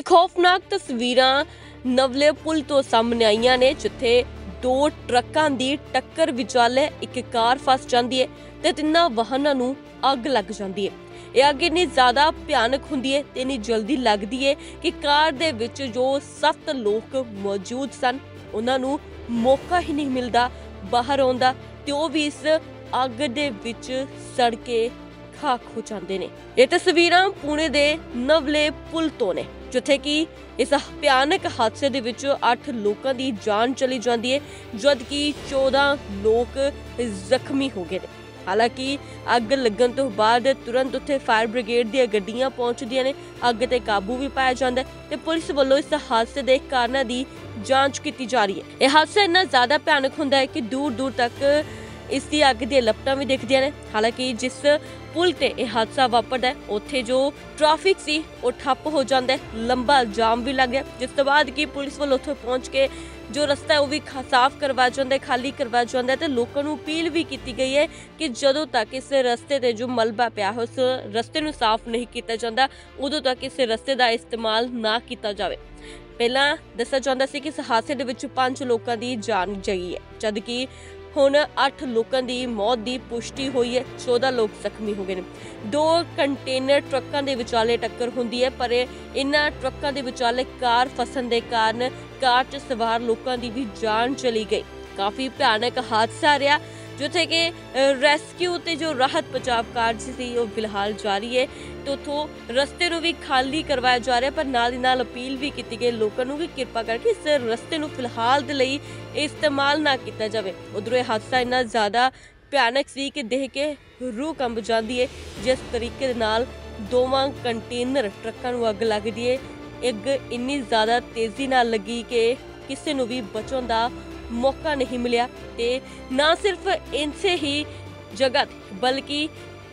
खौफनाक तस्वीरां नवले पुल तो सामने आईयां ने, जिथे दो ट्रकां दी टक्कर विचाले एक कार फस जांदी है ते तिन्हां वाहनां नूं अग लग जांदी है। यह अग इन्नी ज़्यादा भयानक हुंदी है ते इन्नी जल्दी लगदी है कि कार दे विच जो 7 लोग मौजूद सन उन्हां नूं मौका ही नहीं मिलदा बाहर आउण दा ते ओह भी इस अग दे विच सड़ के खाक हो जाते हैं। ये तस्वीरां पुणे दे नवले पुल तो ने, जिथे कि इस भयानक हादसे दे विच 8 लोगों की जान चली जाती है, जबकि 14 लोग जख्मी हो गए। हालांकि अग लगन तो बाद तुरंत उत्थे फायर ब्रिगेड दी गड्डियां पहुंचदियां ने, अग ते काबू भी पाया जाता है ते पुलिस वालों इस हादसे के कारणों की जांच की जा रही है। यह हादसा इन्ना ज्यादा भयानक होंदा है कि दूर दूर तक इसकी अग दी लपटां भी दिखदियां ने। हालांकि जिस पुल ते यह हादसा वापरदा है उत्थे जो ट्रैफिक सी वो ठप हो जाता है, लंबा जाम भी लग गया, जिस तो बाद कि पुलिस वालों उत्थे पहुंच के जो रस्ता है वो भी साफ करवा जाता है, खाली करवा जाता है। तो लोगों को अपील भी की गई है कि जदों तक इस रस्ते ते जो मलबा पिया है उस रस्ते नूं साफ नहीं किया जाता उदों तक इस रस्ते का इस्तेमाल ना किया जाए। पहला दस्सिया जाता सी कि इस हादसे दे विच 5 लोगों की जान गई है, जबकि हुण 8 लोगों की मौत की पुष्टि हुई है, 14 लोग जख्मी हो गए। 2 कंटेनर ट्रकों के विचाले टक्कर होंदी है, पर इन्हां ट्रकों के विचाले कार फसन के कारण कार च सवार लोगों की भी जान चली गई। काफ़ी भयानक हादसा रहा, जिथे कि रेस्क्यू ते जो राहत बचाव कार्य सी वो फिलहाल जारी है। तो उतों रस्ते नूं भी खाली करवाया जा रहा है, पर नाल दी नाल अपील भी की गई लोगों को भी कृपा करके इस रस्ते नूं फिलहाल दे लई इस्तेमाल ना किया जाए। उधरों यह हादसा इन्ना ज़्यादा भयानक सी कि देख के रूह कंब जाती है, जिस तरीके दे नाल दोवां कंटेनर ट्रकों नूं अग लगदी है। अग इन्नी ज़्यादा तेज़ी नाल लगी कि किसी नूं भी बचण दा मौका नहीं मिलिया ते ना सिर्फ इनसे ही जगह बल्कि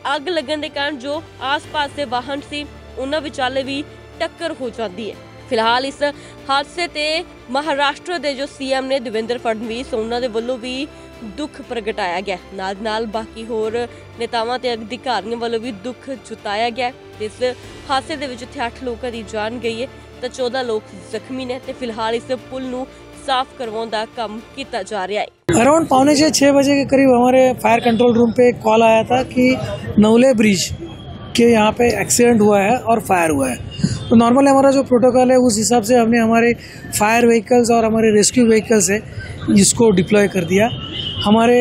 अग लगन के कारण जो आस पास के वाहन सी उन्हां विचाले भी टक्कर हो जाती है। फिलहाल इस हादसे ते महाराष्ट्र के जो सीएम ने देवेंद्र फडणवीस उन्हां दे वल्लों भी दुख प्रगटाया गया, नाल बाकी होर नेतावां ते अधिकारियों वालों भी दुख जताया गया। इस हादसे दे विच 8 लोगों की जान गई है तो 14 लोग जख्मी ने ते फिलहाल इस पुल नूं साफ करवाने का काम किया जा रहा है। अराउंड 5:45-6 बजे के करीब हमारे फायर कंट्रोल रूम पे एक कॉल आया था कि नवले ब्रिज के यहाँ पे एक्सीडेंट हुआ है और फायर हुआ है। तो नॉर्मली हमारा जो प्रोटोकॉल है उस हिसाब से हमने हमारे फायर व्हीकल्स और हमारे रेस्क्यू व्हीकल्स है इसको डिप्लॉय कर दिया। हमारे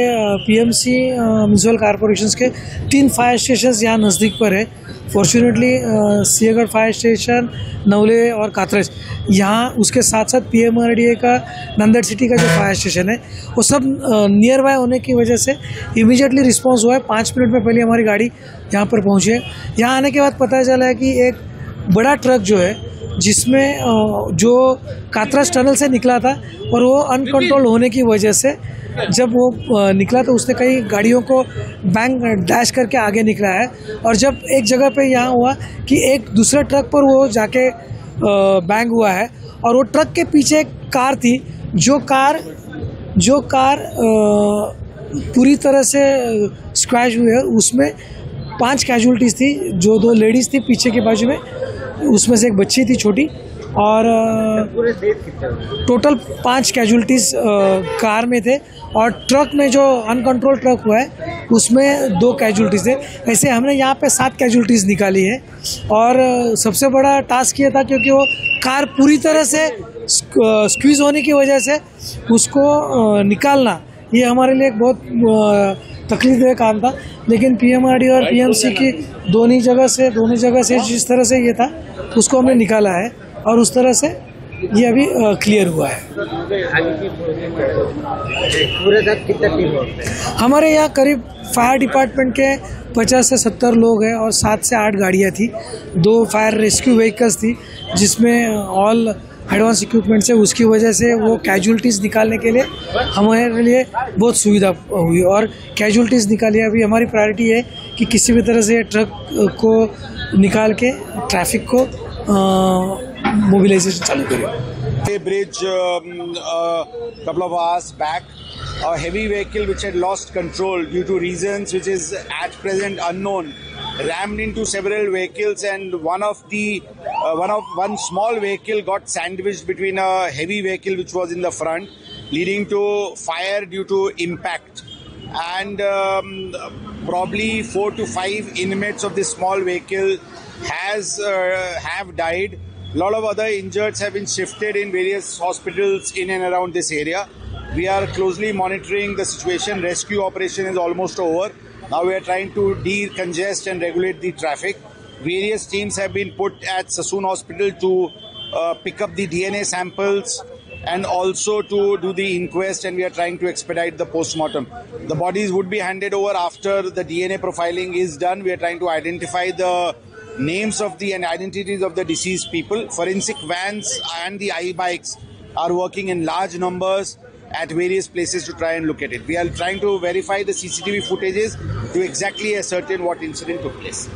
पीएमसी म्यूनसिपल कॉरपोरेशंस के 3 फायर स्टेशंस यहाँ नज़दीक पर है। Fortunately Sinhagad fire station, Navale और कात्रज, यहाँ उसके साथ साथ पीएमआरडीए का नंदेड़ सिटी का जो फायर स्टेशन है वो सब नियर बाय होने की वजह से इमीडिएटली रिस्पांस हुआ है। 5 मिनट में पहले हमारी गाड़ी यहाँ पर पहुँची है। यहाँ आने के बाद पता चला है कि एक बड़ा ट्रक जो है जिसमें जो कात्रज टनल से निकला था और वो अनकंट्रोल होने की वजह से जब वो निकला तो उसने कई गाड़ियों को बैंक डैश करके आगे निकला है। और जब एक जगह पे यहाँ हुआ कि एक दूसरे ट्रक पर वो जाके बैंग हुआ है और वो ट्रक के पीछे एक कार थी, जो कार पूरी तरह से स्क्रैच हुई है। उसमें 5 कैजुअलिटीज़ थी, जो 2 लेडीज़ थी पीछे के बाजू में, उसमें से एक बच्ची थी छोटी, और टोटल 5 कैजुअलिटीज़ कार में थे। और ट्रक में जो अनकंट्रोल ट्रक हुआ है उसमें 2 कैजुअलिटीज़ थे। ऐसे हमने यहाँ पे 7 कैजुअलिटीज़ निकाली है। और सबसे बड़ा टास्क ये था क्योंकि वो कार पूरी तरह से स्क्वीज़ होने की वजह से उसको निकालना ये हमारे लिए एक बहुत तकलीफदेह काम था। लेकिन पीएमआरडी और पीएमसी की दोनों जगह से जिस तरह से ये था उसको हमने निकाला है और उस तरह से ये अभी क्लियर हुआ है। हमारे यहाँ करीब फायर डिपार्टमेंट के 50 से 70 लोग हैं और 7 से 8 गाड़ियाँ थी, 2 फायर रेस्क्यू व्हीकल्स थी जिसमें ऑल एडवांस इक्विपमेंट्स है। उसकी वजह से वो कैजुअलिटीज़ निकालने के लिए हमारे लिए बहुत सुविधा हुई और कैजुअलिटीज़ निकाली। अभी हमारी प्रायोरिटी है कि किसी भी तरह से ट्रक को निकाल के ट्रैफिक को mobilization चालू करें। Bridge couple of hours back, a heavy vehicle which had lost control due to reasons which is at present unknown rammed into several vehicles, and one small vehicle got sandwiched between a heavy vehicle which was in the front, leading to fire due to impact. And probably 4 to 5 inmates of this small vehicle have died. A lot of other injured have been shifted in various hospitals in and around this area. We are closely monitoring the situation. Rescue operation is almost over. Now we are trying to decongest and regulate the traffic. Various teams have been put at Sassoon Hospital to pick up the DNA samples and also to do the inquest, and we are trying to expedite the post-mortem. The bodies would be handed over after the DNA profiling is done. We are trying to identify the names of the and identities of the deceased people. Forensic vans and the iBikes are working in large numbers at various places to try and look at it. We are trying to verify the CCTV footages to exactly ascertain what incident took place.